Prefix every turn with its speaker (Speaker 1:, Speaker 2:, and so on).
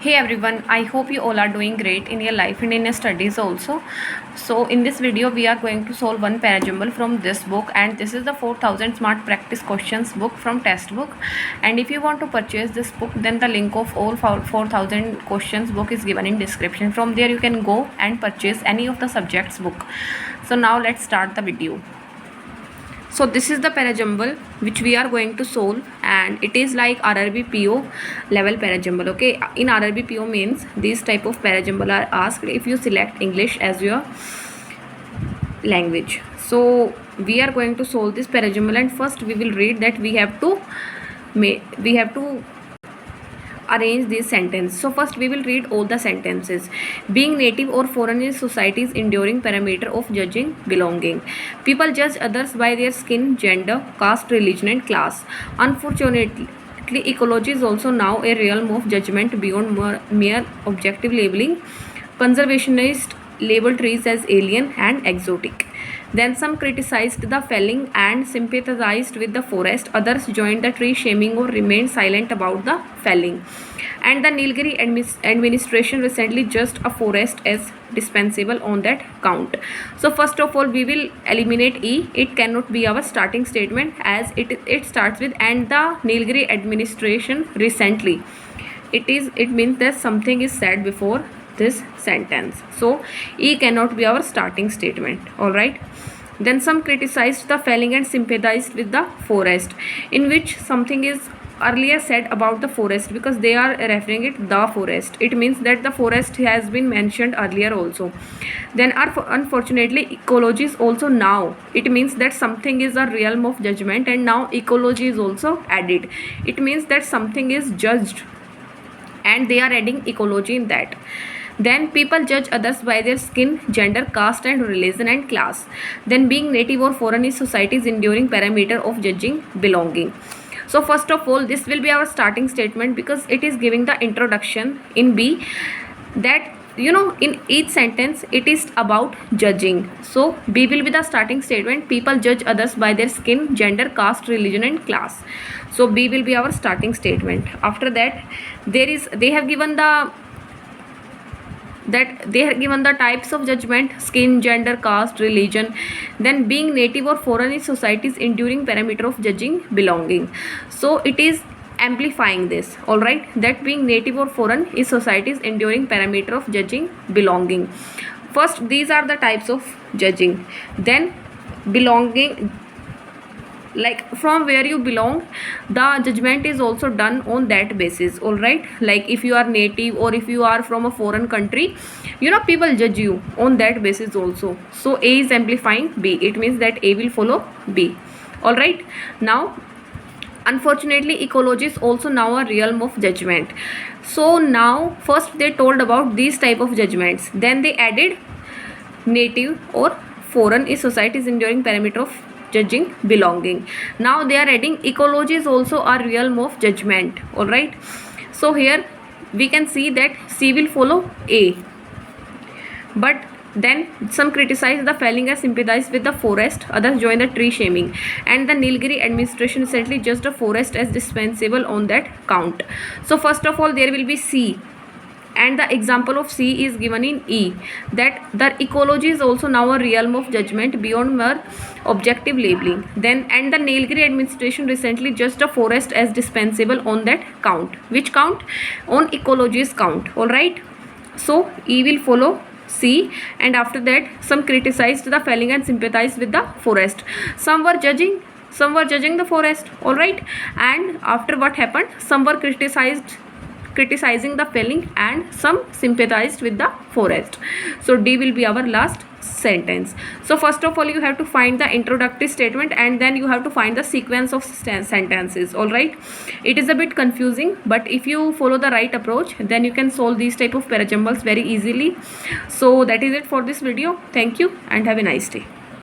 Speaker 1: Hey everyone, I hope you all are doing great in your life and in your studies also. So in this video we are going to solve one parajumble from this book, and this is the 4000 smart practice questions book from test book. And if you want to purchase this book, then the link of all 4000 questions book is given in description. From there you can go and purchase any of the subjects book. So now let's start the video. So this is the parajumble which we are going to solve, and it is like RRB PO level parajumble. Okay, in RRB PO means these type of parajumble are asked if you select English as your language. So we are going to solve this parajumble, and first we will read that we have to arrange this sentence. So first we will read all the sentences. Being native or foreign is society's enduring parameter of judging belonging. People judge others by their skin, gender, caste, religion and class. Unfortunately, ecology is also now a realm of judgment beyond mere objective labeling. Conservationists label trees as alien and exotic. Then some criticized the felling and sympathized with the forest. Others joined the tree shaming or remained silent about the felling. And the Nilgiri administration recently judged a forest as dispensable on that count. So first of all we will eliminate E. It cannot be our starting statement as it starts with and the Nilgiri administration recently. It means that something is said before this sentence. So E cannot be our starting statement. All right. Then some criticized the felling and sympathized with the forest, in which something is earlier said about the forest, because they are referring it the forest. It means that the forest has been mentioned earlier also. Then unfortunately ecology is also now. It means that something is a realm of judgment, and now ecology is also added. It means that something is judged and they are adding ecology in that. Then people judge others by their skin, gender, caste and religion and class. Then being native or foreign is society's enduring parameter of judging belonging. So first of all this will be our starting statement, because it is giving the introduction in B that in each sentence it is about judging. So B will be the starting statement. People judge others by their skin, gender, caste, religion and class. So B will be our starting statement. After that they have given the types of judgment: skin, gender, caste, religion. Then being native or foreign is society's enduring parameter of judging belonging. So it is amplifying this. All right, that being native or foreign is society's enduring parameter of judging belonging. First these are the types of judging. Then belonging, like from where you belong, the judgment is also done on that basis. All right, like if you are native or if you are from a foreign country, people judge you on that basis also. So A is amplifying B. It means that A will follow B. All right, now unfortunately ecology is also now a realm of judgment. So now first they told about these type of judgments, then they added native or foreign is society's enduring parameter of judging belonging. Now they are adding ecology is also a realm of judgment. All right, so here we can see that C will follow A. But then some criticize the felling and sympathize with the forest. Others join the tree shaming. And the Nilgiri administration recently judged a forest as dispensable on that count. So first of all there will be C, and the example of C is given in E, that the ecology is also now a realm of judgment beyond mere objective labeling. Then and the Nilgiri administration recently judged a forest as dispensable on that count. Which count? On ecology's count. All right, so E will follow C. And after that some criticized the felling and sympathized with the forest. Some were judging the forest. All right, and after what happened, some were criticizing the felling and some sympathized with the forest. So D will be our last sentence. So first of all you have to find the introductory statement, and then you have to find the sequence of sentences. All right, it is a bit confusing, but if you follow the right approach then you can solve these type of parajumbles very easily. So that is it for this video. Thank you and have a nice day.